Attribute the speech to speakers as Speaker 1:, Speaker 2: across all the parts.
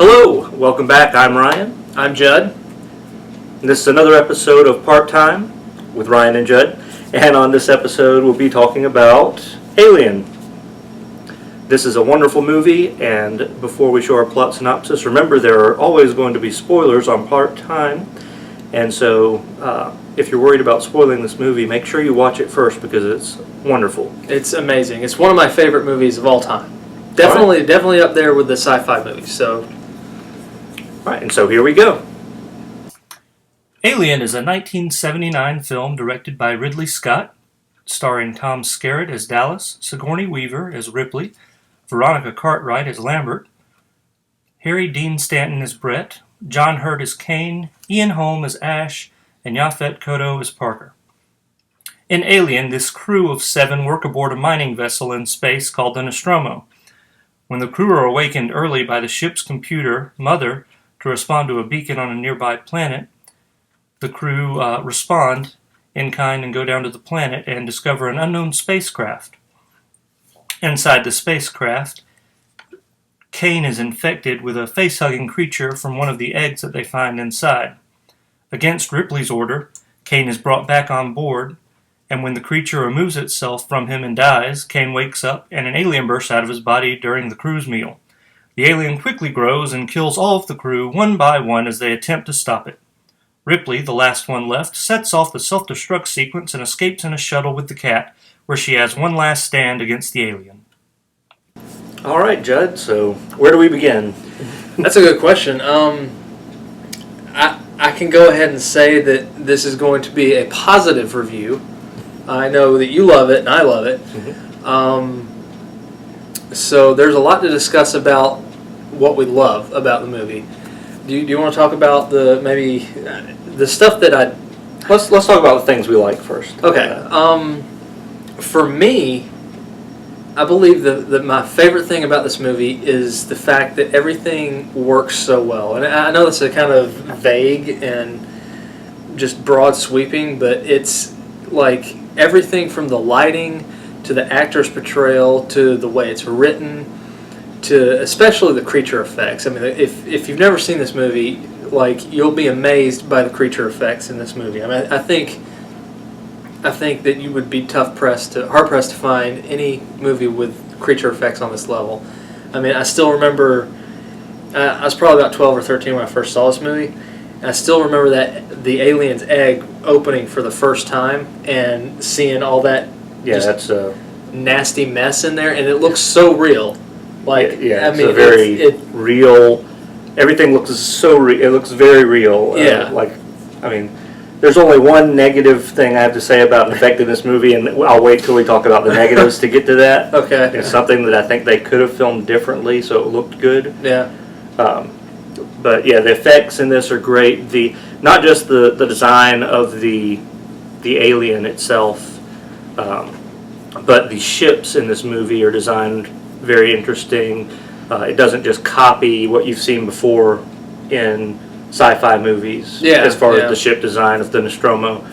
Speaker 1: Hello, welcome back. I'm Ryan.
Speaker 2: I'm Judd.
Speaker 1: And this is another episode of Part Time with Ryan and Judd. And on this episode, we'll be talking about Alien. This is a wonderful movie, and before we show our plot synopsis, remember there are always going to be spoilers on Part Time. And so, if you're worried about spoiling this movie, make sure you watch it first because it's wonderful.
Speaker 2: It's amazing. It's one of my favorite movies of all time. Definitely up there with the sci-fi movies. So.
Speaker 1: Right, and so here we go. Alien is a 1979 film directed by Ridley Scott, starring Tom Skerritt as Dallas, Sigourney Weaver as Ripley, Veronica Cartwright as Lambert, Harry Dean Stanton as Brett, John Hurt as Kane, Ian Holm as Ash, and Yaphet Kotto as Parker. In Alien, this crew of 7 work aboard a mining vessel in space called the Nostromo. When the crew are awakened early by the ship's computer, Mother, to respond to a beacon on a nearby planet, the crew respond in kind and go down to the planet and discover an unknown spacecraft. Inside the spacecraft, Kane is infected with a face-hugging creature from one of the eggs that they find inside. Against Ripley's order, Kane is brought back on board, and when the creature removes itself from him and dies, Kane wakes up and an alien bursts out of his body during the crew's meal. The alien quickly grows and kills all of the crew one by one as they attempt to stop it. Ripley, the last one left, sets off the self-destruct sequence and escapes in a shuttle with the cat, where she has one last stand against the alien. All right, Judd, so where do we begin?
Speaker 2: That's a good question. I can go ahead and say that this is going to be a positive review. I know that you love it and I love it. Mm-hmm. So there's a lot to discuss about what we love about the movie. Do you want to talk about the stuff that I...
Speaker 1: Let's talk about the things we like first.
Speaker 2: Okay. For me, I believe that my favorite thing about this movie is the fact that everything works so well. And I know that's a kind of vague and just broad sweeping, but it's like everything from the lighting to the actor's portrayal to the way it's written to especially the creature effects. I mean, if you've never seen this movie, like, you'll be amazed by the creature effects in this movie. I mean, I think that you would be hard pressed to find any movie with creature effects on this level. I mean, I still remember I was probably about 12 or 13 when I first saw this movie. And I still remember that the alien's egg opening for the first time and seeing all that
Speaker 1: that's a
Speaker 2: nasty mess in there, and it looks so real. Like,
Speaker 1: I mean, it's a very real. Everything looks so real. It looks very real.
Speaker 2: Yeah.
Speaker 1: I mean, there's only one negative thing I have to say about affecting this movie, and I'll wait till we talk about the negatives to get to that.
Speaker 2: Okay.
Speaker 1: It's something that I think they could have filmed differently, so it looked good.
Speaker 2: Yeah.
Speaker 1: But yeah, the effects in this are great. Not just the design of the alien itself, but the ships in this movie are designed very interesting. It doesn't just copy what you've seen before in sci-fi movies as far as the ship design of the Nostromo.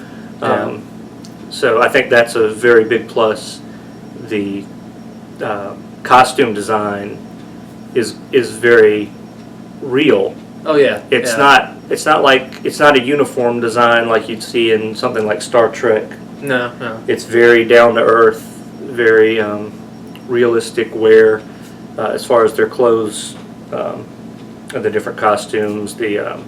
Speaker 1: So I think that's a very big plus. The costume design is very real.
Speaker 2: Oh yeah.
Speaker 1: It's not a uniform design like you'd see in something like Star Trek.
Speaker 2: No.
Speaker 1: It's very down to earth, very realistic wear as far as their clothes, and the different costumes. The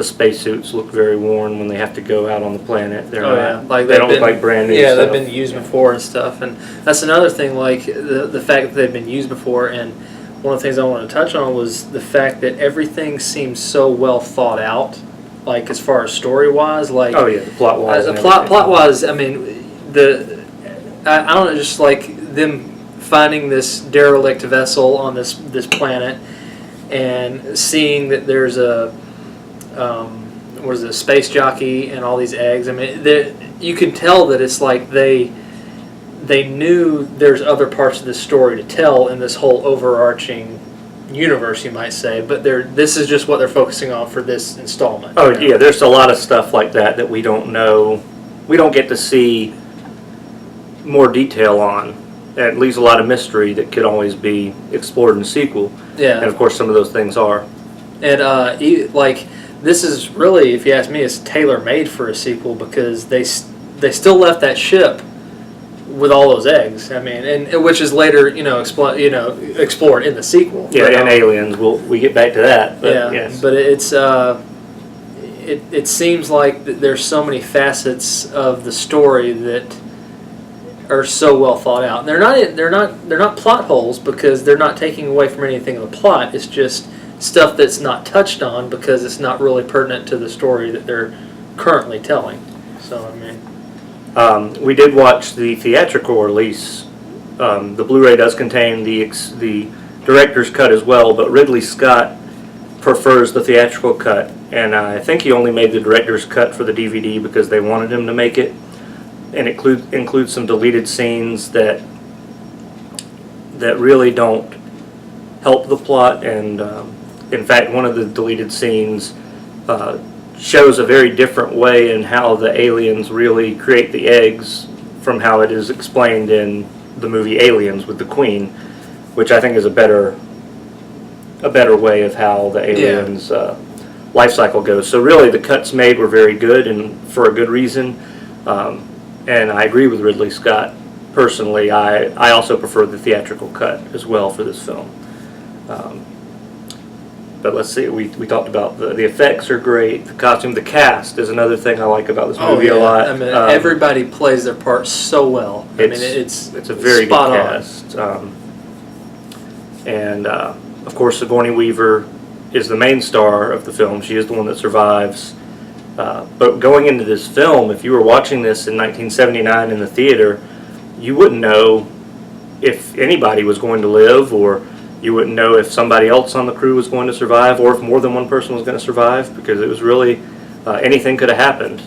Speaker 1: spacesuits look very worn when they have to go out on the planet. They don't look like brand new.
Speaker 2: Yeah, they've been used before and stuff, and that's another thing. Like the fact that they've been used before, and one of the things I wanted to touch on was the fact that everything seems so well thought out, like as far as story wise. Like,
Speaker 1: Oh yeah, the plot wise.
Speaker 2: plot wise, I mean, I don't know, just like them finding this derelict vessel on this planet and seeing that there's a what is it, a space jockey and all these eggs. I mean, you can tell that it's like they knew there's other parts of this story to tell in this whole overarching universe, you might say, but this is just what they're focusing on for this installment.
Speaker 1: Oh yeah, there's a lot of stuff like that we don't know. We don't get to see more detail on. It leaves a lot of mystery that could always be explored in the sequel.
Speaker 2: Yeah.
Speaker 1: And of course some of those things are.
Speaker 2: And like, this is really, if you ask me, it's tailor-made for a sequel, because they still left that ship with all those eggs. I mean, and which is later, explored in the sequel.
Speaker 1: Yeah,
Speaker 2: but,
Speaker 1: and aliens. We get back to that. But
Speaker 2: yeah,
Speaker 1: yes.
Speaker 2: but it's it seems like there's so many facets of the story that are so well thought out. And they're not plot holes, because they're not taking away from anything of the plot. It's just stuff that's not touched on because it's not really pertinent to the story that they're currently telling. So I mean,
Speaker 1: we did watch the theatrical release. The Blu-ray does contain the director's cut as well, but Ridley Scott prefers the theatrical cut, and I think he only made the director's cut for the DVD because they wanted him to make it, and it includes some deleted scenes that really don't help the plot, and in fact one of the deleted scenes shows a very different way in how the aliens really create the eggs from how it is explained in the movie Aliens with the Queen, which I think is a better way of how the aliens life cycle goes. So really the cuts made were very good, and for a good reason, and I agree with Ridley Scott personally. I also prefer the theatrical cut as well for this film. But let's see, we talked about the effects are great, the costume, the cast is another thing I like about this movie a lot.
Speaker 2: I mean, everybody plays their part so well. It's
Speaker 1: a very good cast. And of course Sigourney Weaver is the main star of the film. She is the one that survives. But going into this film, if you were watching this in 1979 in the theater, you wouldn't know if anybody was going to live, or you wouldn't know if somebody else on the crew was going to survive, or if more than one person was going to survive, because it was really anything could have happened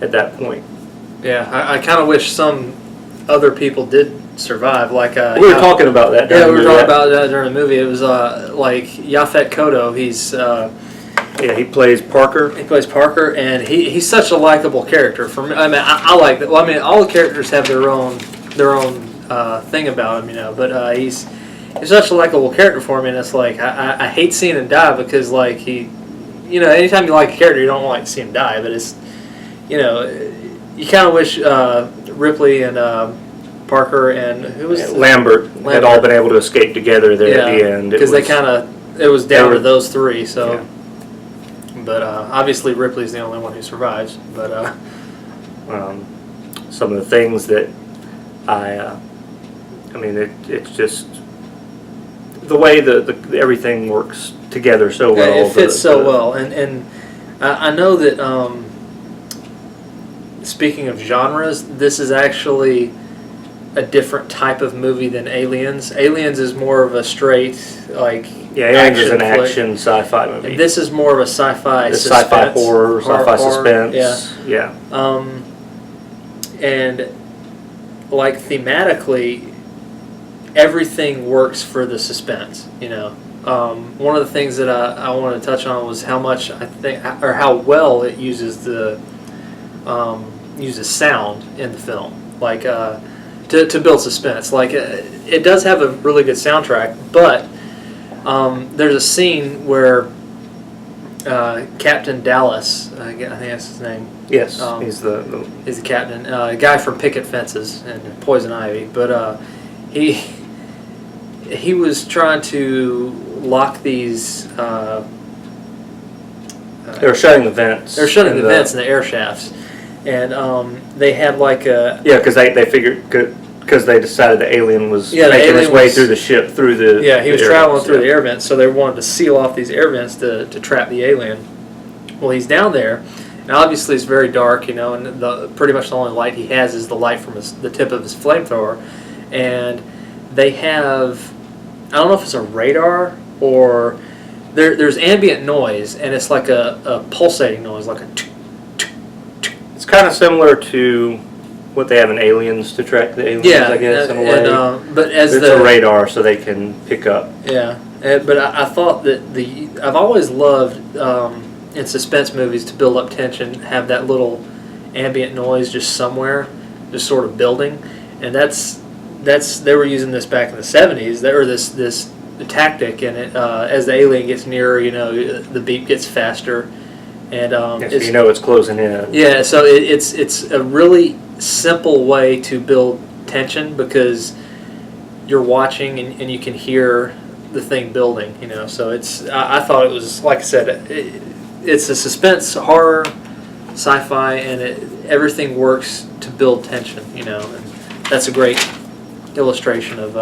Speaker 1: at that point.
Speaker 2: Yeah, I kind of wish some other people did survive. Like
Speaker 1: we were talking about that.
Speaker 2: Yeah, we were talking about that during the movie. It was like Yaphet Kotto. He's
Speaker 1: he plays Parker.
Speaker 2: He plays Parker, and he's such a likable character. For me, I mean, I like that. Well, I mean, all the characters have their own thing about him, but he's such a likable character for me, and it's like I hate seeing him die, because like anytime you like a character, you don't like to see him die, but it's you kind of wish Ripley and Parker and who was
Speaker 1: Lambert had all been able to escape together there at the end,
Speaker 2: because it was down to those three. So, yeah. But obviously Ripley's the only one who survives. But
Speaker 1: some of the things that I mean, it's just the way everything works together so well.
Speaker 2: It fits so well, and I know that speaking of genres, this is actually a different type of movie than Aliens. Aliens is more of a straight
Speaker 1: Aliens is an action sci-fi movie.
Speaker 2: And this is more of a sci-fi suspense.
Speaker 1: Sci-fi horror, sci-fi suspense.
Speaker 2: Yeah. And like thematically, everything works for the suspense. One of the things that I wanted to touch on was how much I think, or how well it uses uses sound in the film, like to build suspense. Like it does have a really good soundtrack, but there's a scene where Captain Dallas, I think that's his name.
Speaker 1: Yes, he's the
Speaker 2: captain, a guy from Picket Fences and Poison Ivy, but he was trying to lock these.
Speaker 1: They were shutting the vents.
Speaker 2: They're shutting the vents in the air shafts, and they had like a
Speaker 1: because they figured because they decided the alien was
Speaker 2: Yeah, the
Speaker 1: making his
Speaker 2: alien
Speaker 1: way
Speaker 2: was-
Speaker 1: through the ship, through the
Speaker 2: Yeah, he was
Speaker 1: air
Speaker 2: traveling
Speaker 1: vents,
Speaker 2: through
Speaker 1: yeah.
Speaker 2: the air vents, so they wanted to seal off these air vents to trap the alien. Well, he's down there, and obviously it's very dark, you know, and pretty much the only light he has is the light from the tip of his flamethrower. And they have, I don't know if it's a radar or there's ambient noise, and it's like a pulsating noise, like a.
Speaker 1: It's kind of similar to what they have in Aliens to track the aliens,
Speaker 2: Yeah,
Speaker 1: I guess, in a way.
Speaker 2: but as
Speaker 1: it's a radar, so they can pick up.
Speaker 2: Yeah, but I thought that I've always loved in suspense movies to build up tension, have that little ambient noise just somewhere, just sort of building, and that's they were using this back in the 70s. There were this tactic, and it as the alien gets nearer, you know, the beat gets faster, and
Speaker 1: So you know it's closing in.
Speaker 2: Yeah, so it's a really simple way to build tension because you're watching and you can hear the thing building, you know. So I thought it was, like I said, it's a suspense horror, sci-fi, and everything works to build tension, you know. And that's a great illustration of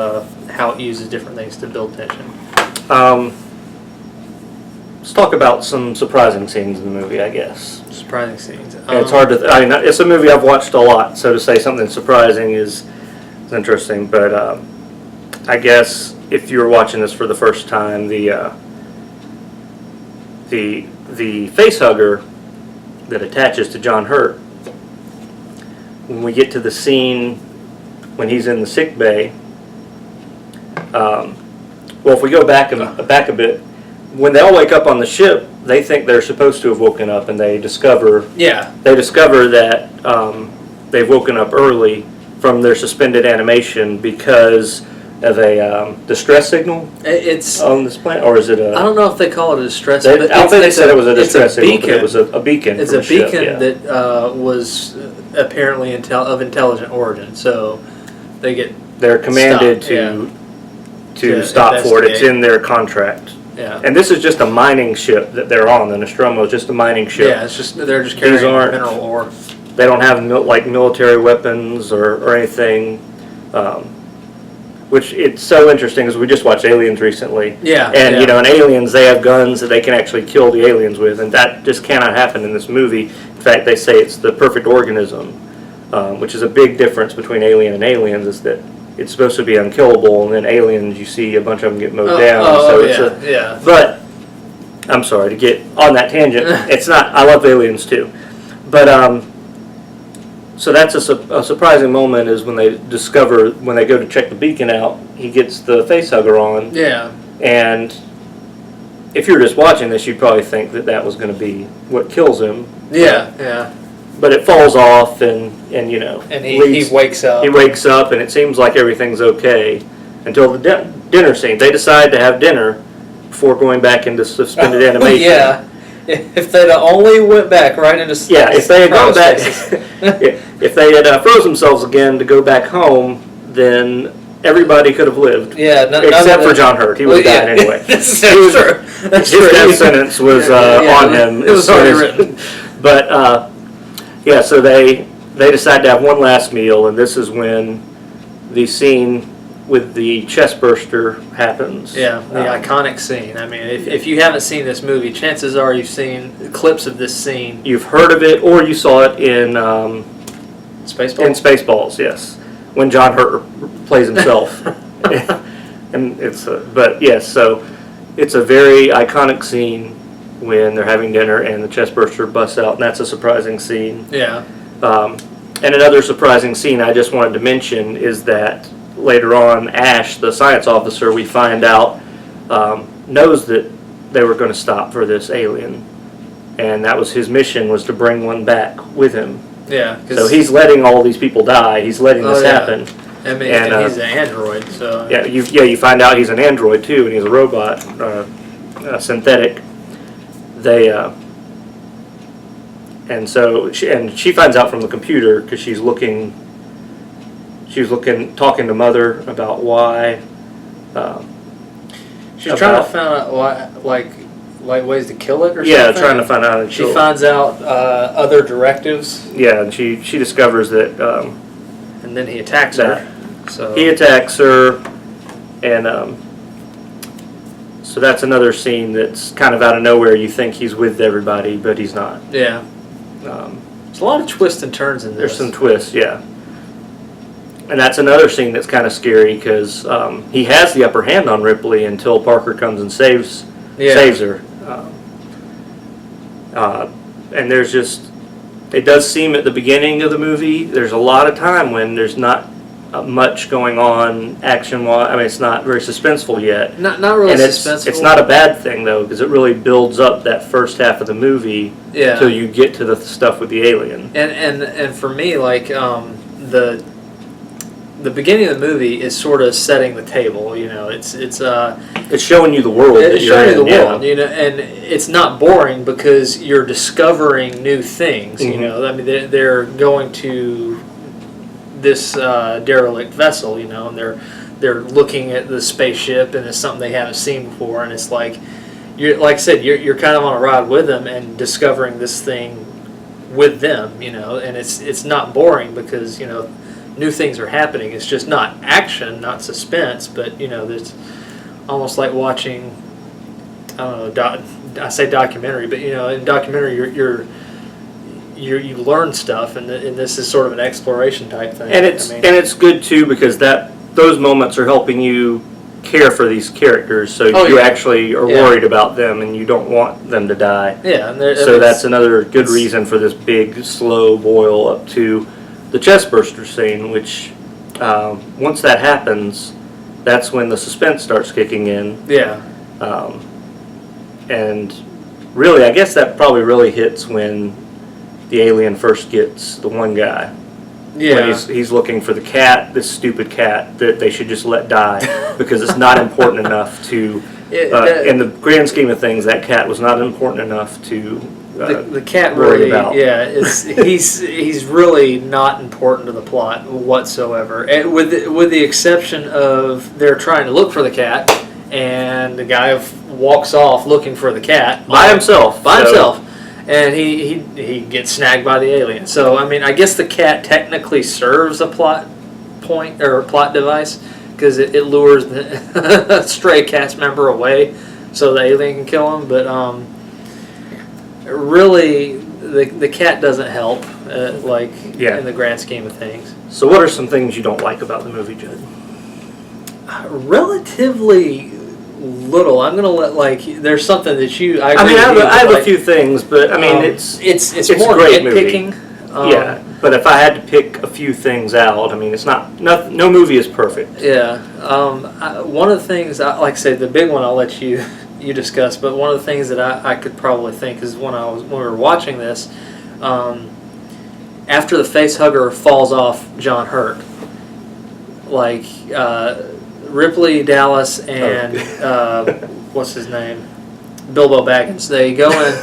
Speaker 2: how it uses different things to build tension.
Speaker 1: Let's talk about some surprising scenes in the movie, I guess.
Speaker 2: Surprising scenes.
Speaker 1: It's hard to. I mean, it's a movie I've watched a lot, so to say something surprising is interesting. But I guess if you were watching this for the first time, the face hugger that attaches to John Hurt. When we get to the scene when he's in the sick bay, well, if we go back a bit, when they all wake up on the ship, they think they're supposed to have woken up, and they discover that they've woken up early from their suspended animation because of a distress signal.
Speaker 2: It's
Speaker 1: on this planet, or is it a?
Speaker 2: I don't know if they call it a distress.
Speaker 1: I don't think they said it was a distress signal, but it was a beacon.
Speaker 2: It's
Speaker 1: from
Speaker 2: a
Speaker 1: ship,
Speaker 2: beacon
Speaker 1: yeah.
Speaker 2: that was apparently of intelligent origin. So
Speaker 1: They're commanded
Speaker 2: stopped,
Speaker 1: to stop for it. It's in their contract.
Speaker 2: Yeah.
Speaker 1: And this is just a mining ship that they're on. The Nostromo is just a mining ship.
Speaker 2: Yeah, they're just carrying mineral ore.
Speaker 1: They don't have military weapons or anything. Which it's so interesting because we just watched Aliens recently.
Speaker 2: Yeah.
Speaker 1: And you know, in Aliens they have guns that they can actually kill the aliens with, and that just cannot happen in this movie. In fact, they say it's the perfect organism, which is a big difference between Alien and Aliens. Is that it's supposed to be unkillable, and then Aliens you see a bunch of them get mowed down. But I'm sorry to get on that tangent. It's not. I love Aliens too, but so that's a surprising moment is when they go to check the beacon out, he gets the face hugger on.
Speaker 2: Yeah.
Speaker 1: And if you're just watching this, you'd probably think that was going to be what kills him.
Speaker 2: Yeah, yeah.
Speaker 1: But it falls off, and you know.
Speaker 2: And he wakes up.
Speaker 1: He wakes up, and it seems like everything's okay until the dinner scene. They decide to have dinner before going back into suspended animation.
Speaker 2: Yeah. If they'd only went back right into
Speaker 1: if they had gone back, if they had froze themselves again to go back home, then everybody could have lived.
Speaker 2: Yeah,
Speaker 1: except for John Hurt. He would have died anyway.
Speaker 2: That's true. That's
Speaker 1: his death sentence was on him.
Speaker 2: It was already written.
Speaker 1: But so they decide to have one last meal, and this is when the scene with the chest burster happens.
Speaker 2: Yeah, the iconic scene. I mean, if you haven't seen this movie, chances are you've seen clips of this scene.
Speaker 1: You've heard of it, or you saw it in
Speaker 2: Spaceballs.
Speaker 1: In Spaceballs, yes, when John Hurt plays himself. And so it's a very iconic scene when they're having dinner and the chest burster busts out, and that's a surprising scene.
Speaker 2: Yeah.
Speaker 1: And another surprising scene I just wanted to mention is that later on, Ash, the science officer, we find out, knows that they were going to stop for this alien. And that was his mission, was to bring one back with him.
Speaker 2: Yeah.
Speaker 1: So he's letting all these people die. He's letting this happen.
Speaker 2: I mean, and he's an android, so...
Speaker 1: Yeah, you find out he's an android, too, and he's a robot, synthetic. And so she finds out from the computer because she's talking to Mother about why.
Speaker 2: She's trying to find out why, like ways to kill it or something.
Speaker 1: Yeah, trying to find out.
Speaker 2: She finds out other directives.
Speaker 1: Yeah, and she discovers that.
Speaker 2: And then he attacks her. So
Speaker 1: he attacks her, and so that's another scene that's kind of out of nowhere. You think he's with everybody, but he's not.
Speaker 2: Yeah. There's a lot of twists and turns in this.
Speaker 1: There's some twists, yeah. And that's another scene that's kind of scary because he has the upper hand on Ripley until Parker comes and saves her. And there's just, it does seem at the beginning of the movie, there's a lot of time when there's not much going on action-wise. I mean, it's not very suspenseful yet.
Speaker 2: Not really
Speaker 1: and
Speaker 2: suspenseful.
Speaker 1: It's not a bad thing, though, because it really builds up that first half of the movie until you get to the stuff with the alien.
Speaker 2: And for me, like, the beginning of the movie is sort of setting the table. You know, it's
Speaker 1: showing you the world.
Speaker 2: It's showing you the world.
Speaker 1: Yeah.
Speaker 2: You know, and it's not boring because you're discovering new things.
Speaker 1: Mm-hmm.
Speaker 2: You know, I mean, they're going to this derelict vessel. You know, and they're looking at the spaceship, and it's something they haven't seen before, and it's like like I said, you're kind of on a ride with them and discovering this thing with them. You know, and it's not boring because, you know, new things are happening. It's just not action, not suspense, but, you know, there's almost like watching, I don't know, I say documentary, but, you know, in documentary you learn stuff, and this is sort of an exploration type thing.
Speaker 1: And it's good too because those moments are helping you care for these characters, so you actually are worried about them and you don't want them to die.
Speaker 2: Yeah,
Speaker 1: so that's another good reason for this big slow boil up to the chest burster scene, which once that happens, that's when the suspense starts kicking in.
Speaker 2: Yeah.
Speaker 1: And really, I guess that probably really hits when the alien first gets the one guy.
Speaker 2: Yeah.
Speaker 1: When he's looking for the cat, this stupid cat that they should just let die because it's not important enough to. In the grand scheme of things, that cat was not important enough to.
Speaker 2: The cat really, he's really not important to the plot whatsoever. And with the exception of they're trying to look for the cat, and the guy walks off looking for the cat
Speaker 1: by himself,
Speaker 2: and he gets snagged by the alien. So I mean, I guess the cat technically serves a plot point or a plot device because it lures the stray cast member away so the alien can kill him, but really, the cat doesn't help, in the grand scheme of things.
Speaker 1: So what are some things you don't like about the movie, Judd?
Speaker 2: Relatively little. I'm gonna let there's something that I
Speaker 1: have a few things, but I mean it's
Speaker 2: more
Speaker 1: great
Speaker 2: nitpicking.
Speaker 1: Yeah, but if I had to pick a few things out, I mean it's no movie is perfect.
Speaker 2: Yeah. One of the things, like I said, the big one I'll let you discuss, but one of the things that I could probably think is when we were watching this, after the face hugger falls off John Hurt, Ripley, Dallas, and what's his name, Bilbo Baggins, they go in.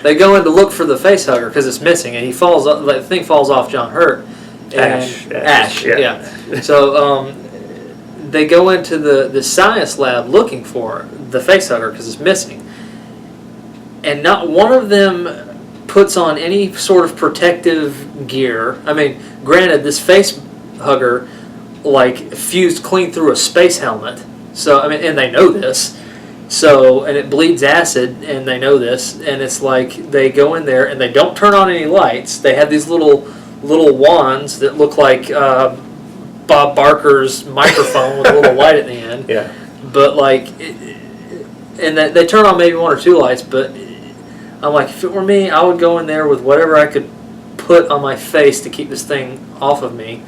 Speaker 2: They go in to look for the face hugger because it's missing, and the thing falls off John Hurt. Ash. Yeah. So they go into the science lab looking for the face hugger because it's missing, and not one of them puts on any sort of protective gear. I mean, granted, this face hugger fused clean through a space helmet, so I mean, and they know this. So, and it bleeds acid, and they know this, and it's they go in there and they don't turn on any lights. They have these little wands that look like Bob Barker's microphone with a little light at the end.
Speaker 1: Yeah.
Speaker 2: But and they turn on maybe one or two lights, but I'm like, if it were me, I would go in there with whatever I could put on my face to keep this thing off of me,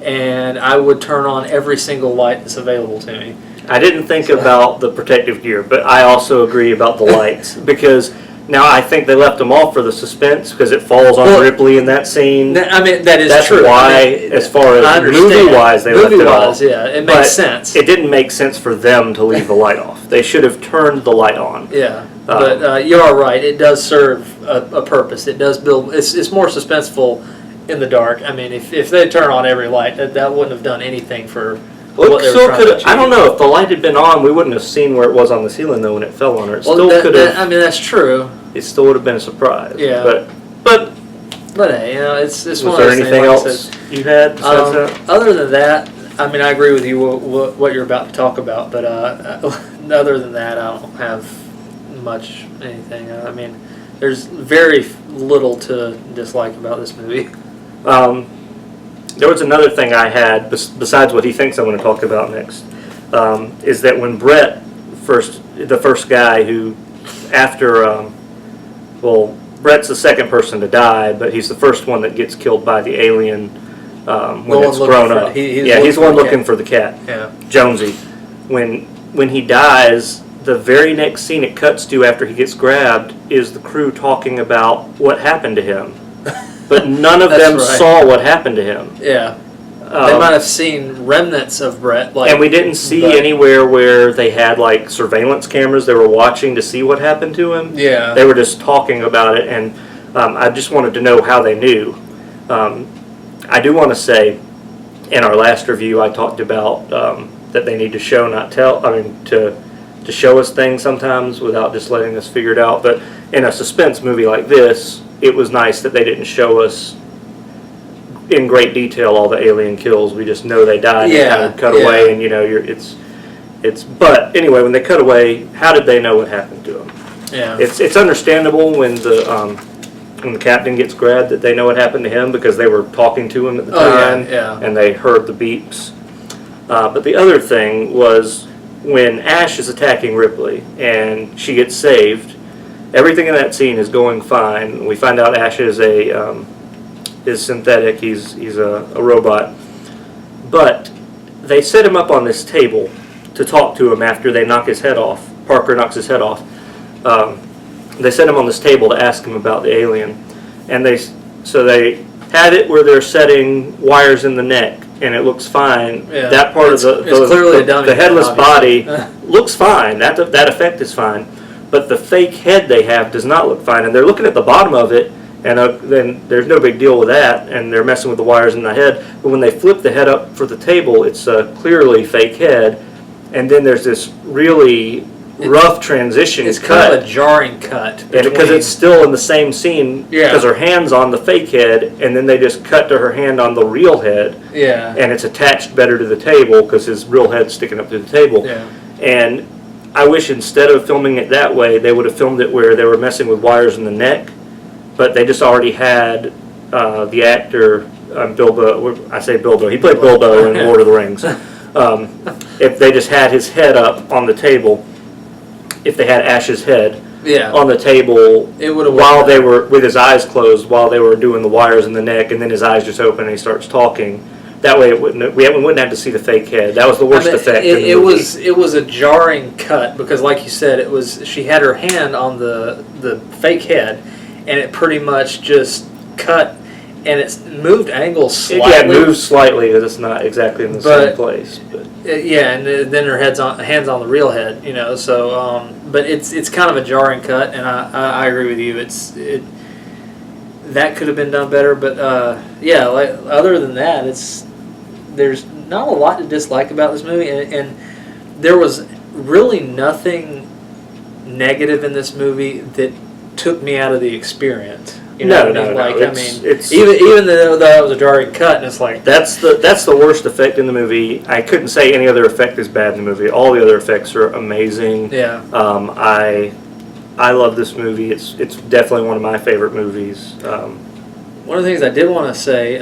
Speaker 2: and I would turn on every single light that's available to me.
Speaker 1: I didn't think about the protective gear, but I also agree about the lights because now I think they left them off for the suspense because it falls on Ripley in that scene.
Speaker 2: I mean, that's
Speaker 1: true. That's why, as far as movie-wise, they left it off.
Speaker 2: Yeah, it makes sense.
Speaker 1: It didn't make sense for them to leave the light off. They should have turned the light on.
Speaker 2: Yeah, but you are right. It does serve a purpose. It does build. It's more suspenseful in the dark. I mean, if they turn on every light, that wouldn't have done anything for. I
Speaker 1: don't know. If the light had been on, we wouldn't have seen where it was on the ceiling, though, when it fell on her. It still could have.
Speaker 2: I mean, that's true.
Speaker 1: It still would have been a surprise.
Speaker 2: Yeah.
Speaker 1: But
Speaker 2: But hey, it's
Speaker 3: Was
Speaker 2: one
Speaker 3: there
Speaker 2: of those
Speaker 3: anything
Speaker 2: things, like I
Speaker 3: else
Speaker 2: said.
Speaker 3: you had besides that?
Speaker 2: Other than that, I mean, I agree with you what you're about to talk about, but other than that, I don't have much anything. I mean, there's very little to dislike about this movie.
Speaker 3: There was another thing I had besides what he thinks I'm going to talk about next. Is that when Brett the first guy who after Brett's the second person to die, but he's the first one that gets killed by the alien when it's grown up. He's the one looking for the cat.
Speaker 2: Yeah.
Speaker 3: Jonesy. When he dies, the very next scene it cuts to after he gets grabbed is the crew talking about what happened to him. But none of them saw what happened to him.
Speaker 2: Yeah. They might have seen remnants of Brett.
Speaker 3: And we didn't see anywhere where they had like surveillance cameras they were watching to see what happened to him.
Speaker 2: Yeah.
Speaker 3: They were just talking about it, and I just wanted to know how they knew. I do want to say, in our last review, I talked about that they need to show, not tell. I mean, to show us things sometimes without just letting us figure it out. But in a suspense movie like this, it was nice that they didn't show us in great detail all the alien kills. We just know they died and kind of cut away, and it's. But anyway, when they cut away, how did they know what happened to them?
Speaker 2: Yeah,
Speaker 3: it's understandable when the captain gets grabbed that they know what happened to him because they were talking to him at the time, and they heard the beeps. But the other thing was when Ash is attacking Ripley and she gets saved. Everything in that scene is going fine. We find out Ash is is synthetic. He's a robot. But they set him up on this table to talk to him after they knock his head off. Parker knocks his head off. They set him on this table to ask him about the alien, and they had it where they're setting wires in the neck, and it looks fine.
Speaker 2: Yeah.
Speaker 3: That part of the headless body looks fine. That effect is fine. But the fake head they have does not look fine, and they're looking at the bottom of it, and then there's no big deal with that, and they're messing with the wires in the head. But when they flip the head up for the table, it's a clearly fake head, and then there's this really rough transition.
Speaker 2: It's
Speaker 3: cut.
Speaker 2: kind of a jarring cut.
Speaker 3: And because it's still in the same scene, because her hand's on the fake head, and then they just cut to her hand on the real head, and it's attached better to the table because his real head's sticking up to the table.
Speaker 2: Yeah.
Speaker 3: And I wish instead of filming it that way, they would have filmed it where they were messing with wires in the neck, but they just already had the actor, Bilbo, I say Bilbo, he played Bilbo in Lord of the Rings. If they just had his head up on the table, if they had Ash's head on the table while they were, with his eyes closed, while they were doing the wires in the neck, and then his eyes just open and he starts talking. That way, we wouldn't have to see the fake head. That was the worst effect.
Speaker 2: It was a jarring cut because, like you said, she had her hand on the fake head, and it pretty much just cut, and it moved angles slightly.
Speaker 3: Yeah, it moved slightly because it's not exactly in the same place. But
Speaker 2: and then her hands on the real head, So, but it's kind of a jarring cut, and I agree with you. That could have been done better, but other than that, there's not a lot to dislike about this movie, and there was really nothing negative in this movie that took me out of the experience. Even though that was a jarring cut, and it's like
Speaker 3: that's the worst effect in the movie. I couldn't say any other effect is bad in the movie. All the other effects are amazing.
Speaker 2: Yeah.
Speaker 3: I love this movie. It's definitely one of my favorite movies.
Speaker 2: One of the things I did want to say,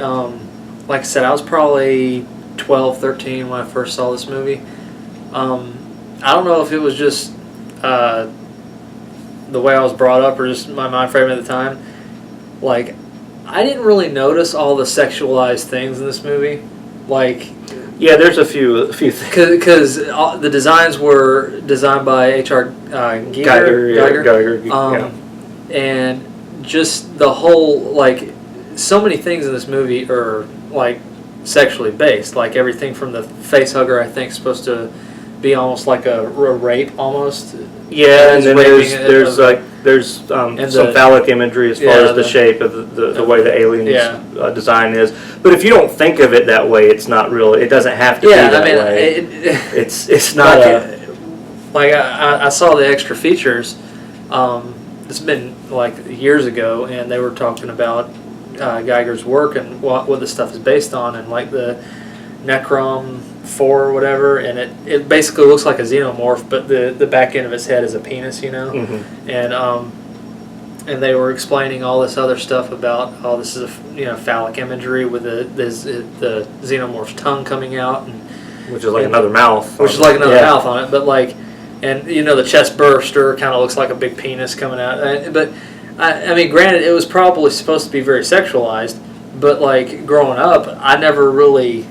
Speaker 2: like I said, I was probably 12, 13 when I first saw this movie. I don't know if it was just the way I was brought up or just my mind frame at the time. Like, I didn't really notice all the sexualized things in this movie. Like,
Speaker 3: yeah, there's a few things.
Speaker 2: Because the designs were designed by H.R. Geiger. And just the whole, like, so many things in this movie are, like, sexually based. Like, everything from the face hugger, I think, is supposed to be almost like a rape, almost.
Speaker 3: Yeah, and then there's some phallic imagery as far as the shape of the way the alien's design is. But if you don't think of it that way, it's not real. It doesn't have to be that way. It's not
Speaker 2: I saw the extra features. It's been like years ago, and they were talking about Geiger's work and what this stuff is based on, and like the Necrom 4 or whatever, and it basically looks like a xenomorph, but the back end of its head is a penis,
Speaker 3: Mm-hmm.
Speaker 2: And they were explaining all this other stuff about this is phallic imagery with the xenomorph's tongue coming out,
Speaker 3: which is like another mouth,
Speaker 2: mouth on it, but like, and the chest burster kind of looks like a big penis coming out, but I mean, granted, it was probably supposed to be very sexualized, but like growing up, I never really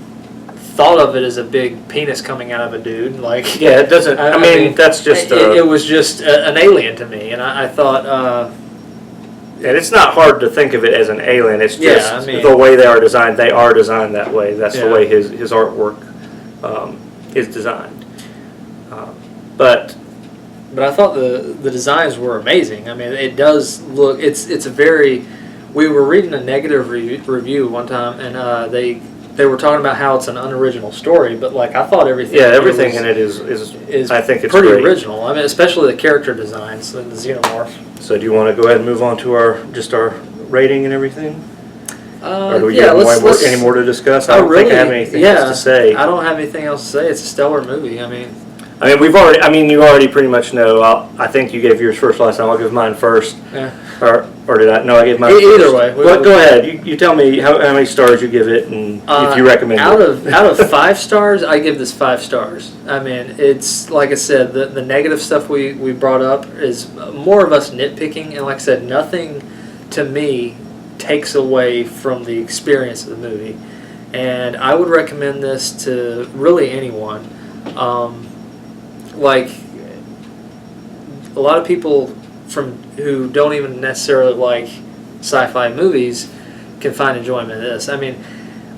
Speaker 2: thought of it as a big penis coming out of a dude. Like,
Speaker 3: yeah, it doesn't. I mean, that's just.
Speaker 2: It was just an alien to me, and I thought.
Speaker 3: And it's not hard to think of it as an alien. It's just the way they are designed. They are designed that way. That's the way his artwork is designed. But
Speaker 2: I thought the designs were amazing. I mean, it does look. It's a very. We were reading a negative review one time, and they were talking about how it's an unoriginal story, but like I thought everything.
Speaker 3: Yeah, everything in it is I think it's
Speaker 2: pretty
Speaker 3: great.
Speaker 2: Original. I mean, especially the character designs and the xenomorph.
Speaker 3: So do you want to go ahead and move on to our rating and everything? Or do we
Speaker 2: have
Speaker 3: any more to discuss? I don't think I have anything else to say.
Speaker 2: I don't have anything else to say. It's a stellar movie. I mean,
Speaker 3: you already pretty much know. I think you gave yours first last time. I'll give mine first.
Speaker 2: Yeah.
Speaker 3: Or did I? No, I gave mine first.
Speaker 2: Either way.
Speaker 3: Go ahead. You tell me how many stars you give it, and if you recommend it.
Speaker 2: Out of 5 stars, I give this 5 stars. I mean, it's like I said, the negative stuff we brought up is more of us nitpicking, and like I said, nothing to me takes away from the experience of the movie. And I would recommend this to really anyone. Like a lot of people who don't even necessarily like sci-fi movies can find enjoyment in this. I mean,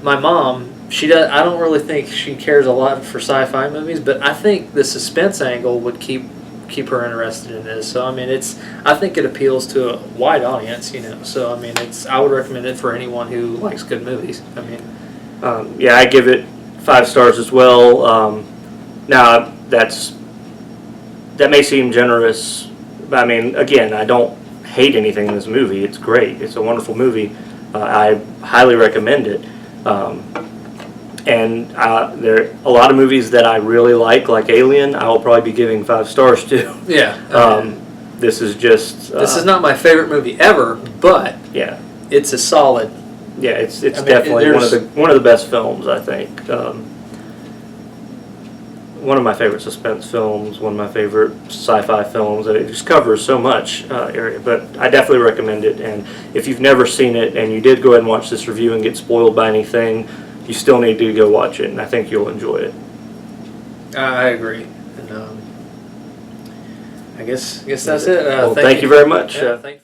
Speaker 2: my mom, I don't really think she cares a lot for sci-fi movies, but I think the suspense angle would keep her interested in this. So I mean, I think it appeals to a wide audience, So I mean, I would recommend it for anyone who likes good movies. I mean,
Speaker 3: I give it 5 stars as well. Now that may seem generous. I mean, again, I don't hate anything in this movie. It's great. It's a wonderful movie. I highly recommend it. And there are a lot of movies that I really like Alien. I will probably be giving 5 stars to.
Speaker 2: Yeah.
Speaker 3: This is just.
Speaker 2: This is not my favorite movie ever, but
Speaker 3: yeah,
Speaker 2: it's a solid.
Speaker 3: Yeah, it's definitely one of the best films, I think. One of my favorite suspense films, one of my favorite sci-fi films. It just covers so much area, but I definitely recommend it. And if you've never seen it and you did go ahead and watch this review and get spoiled by anything, you still need to go watch it, and I think you'll enjoy it.
Speaker 2: I agree. And I guess that's it.
Speaker 3: Well, thank you very much.
Speaker 2: Yeah, thank you.